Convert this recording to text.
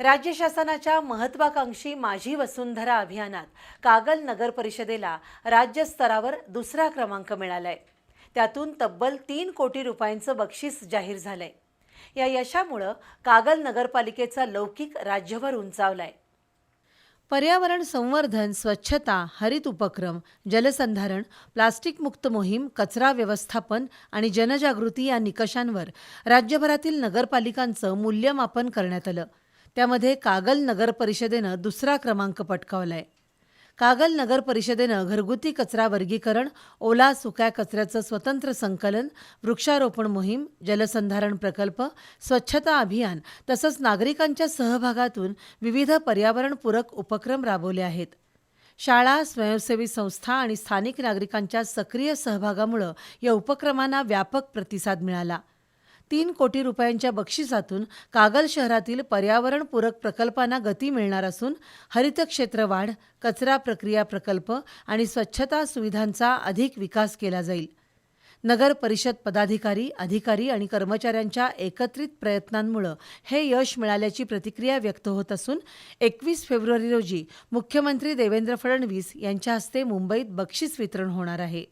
राज्य शासनाच्या महत्त्वाकांक्षी माझी वसुंधरा अभियानात कागल नगर परिषदेला राज्य स्तरावर दुसरा क्रमांक मिळालाय। त्यातून तब्बल 3 कोटी रुपयांचं बक्षीस जाहीर झालंय। या यशामुळे कागल नगरपालिकेचा लौकिक राज्यभर उंचावलाय। पर्यावरण संवर्धन, स्वच्छता, हरित उपक्रम, जलसंधारण, प्लास्टिक मुक्त मोहीम, कचरा व्यवस्थापन आणि जनजागृती या निकषांवर राज्यभरातील नगरपालिकांचं मूल्यमापन करण्यात आलं। त्यामध्ये कागल नगर परिषदेनं दुसरा क्रमांक पटकावलाय। कागल नगर परिषदेनं घरगुती कचरा वर्गीकरण, ओला सुक्या कचऱ्याचं स्वतंत्र संकलन, वृक्षारोपण मोहीम, जलसंधारण प्रकल्प, स्वच्छता अभियान तसंच नागरिकांच्या सहभागातून विविध पर्यावरणपूरक उपक्रम राबवले आहेत। शाळा, स्वयंसेवी संस्था आणि स्थानिक नागरिकांच्या सक्रिय सहभागामुळे या उपक्रमांना व्यापक प्रतिसाद मिळाला। 3 कोटी रुपयांच्या बक्षिसातून कागल शहरातील पर्यावरणपूरक प्रकल्पांना गती मिळणार असून हरित क्षेत्र वाढ, कचरा प्रक्रिया प्रकल्प आणि स्वच्छता सुविधांचा अधिक विकास केला जाईल। नगर परिषद पदाधिकारी, अधिकारी आणि कर्मचाऱ्यांच्या एकत्रित प्रयत्नांमुळे हे यश मिळाल्याची प्रतिक्रिया व्यक्त होत असून 21 फेब्रुवारी रोजी मुख्यमंत्री देवेंद्र फडणवीस यांच्या हस्ते मुंबईत बक्षीस वितरण होणार आहे।